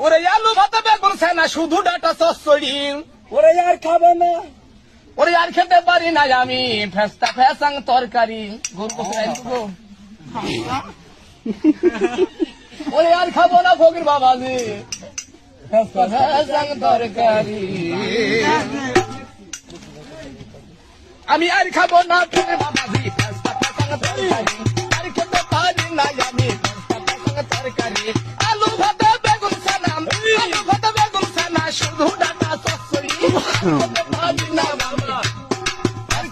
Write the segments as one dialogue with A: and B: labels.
A: ওরে আলু ভাতে বেগুন ছানা শুধু ডাটা চচ্চড়ি
B: ওরে আর খাবে না।
A: ওরে আর খেতে পারি না আমি ফেস্তা ফেসাং তরকারি ওরে আর খাবো না ফকির বাবাজি ফেস্তা ফেসাং তরকারি আমি আর খাবো না ফকির বাবাজি ফেস্তা ফেসাং তরকারি আর খেতে পারি না আমি ফেস্তা ফেসাং তরকারি আলু ভাতে বেগুন ছানা শুধু ডাটা চচ্চড়ি খেতে পারি না বাবা আর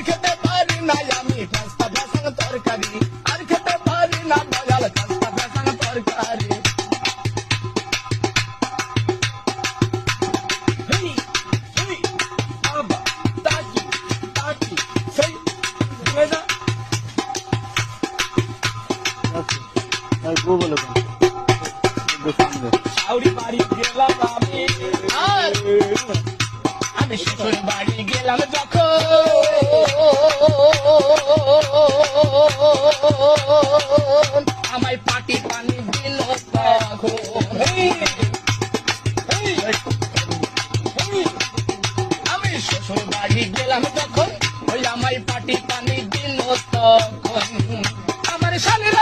A: খেতে পারি না আমি ফেস্তা ফেসাং তরকারি আর খেতে পারি না দয়াল ফেস্তা ফেসাং তরকারি শাউরি বাড়ি গেলাম আমি শ্বশুর বাড়ি গেলাম যখন আমায় পাটি পানি দিল তখন আমি শ্বশুর বাড়ি গেলাম যখন ওই আমায় পাটি পানি দিল তখন আমার শালীর